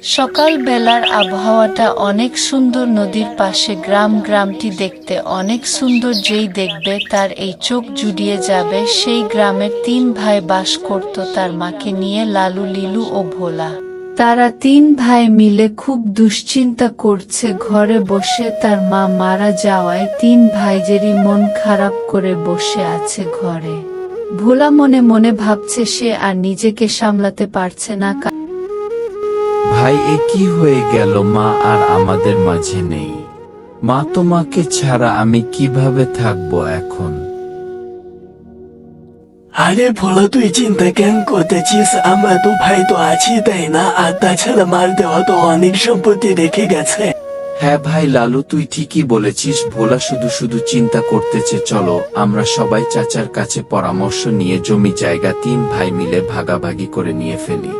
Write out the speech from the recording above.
সকাল বেলার আবহাওয়াটা অনেক সুন্দর, নদীর পাশে গ্রামটি দেখতে অনেক সুন্দর। যেই দেখবে তার এই চোখ জুড়িয়ে যাবে। সেই গ্রামের 3 ভাই বাস করত তার মাকে নিয়ে, লালু, লিলু ও ভোলা। তারা 3 ভাই মিলে খুব দুশ্চিন্তা করছে ঘরে বসে। তার মা মারা যাওয়ায় 3 ভাইজেরই মন খারাপ করে বসে আছে ঘরে। ভোলা মনে মনে ভাবছে সে আর নিজেকে সামলাতে পারছে না। ভাই, এ কি হয়ে গেল? মা আর আমাদের মাঝে নেই। মা, তোমাকে ছাড়া আমি কিভাবে থাকবো এখন? আরে ভোলা, তুই চিন্তা কেন করতেছিস? আমরা তো ভাই তো আছি, তাই না? আর তাছাড়া মার দেওয়া তো অনেক সম্পত্তি রেখে গেছে। হ্যাঁ ভাই লালু, তুই ঠিকই বলেছিস। ভোলা শুধু শুধু চিন্তা করতেছে। চলো আমরা সবাই চাচার কাছে পরামর্শ নিয়ে জমি জায়গা 3 ভাই মিলে ভাগাভাগি করে নিয়ে ফেলি।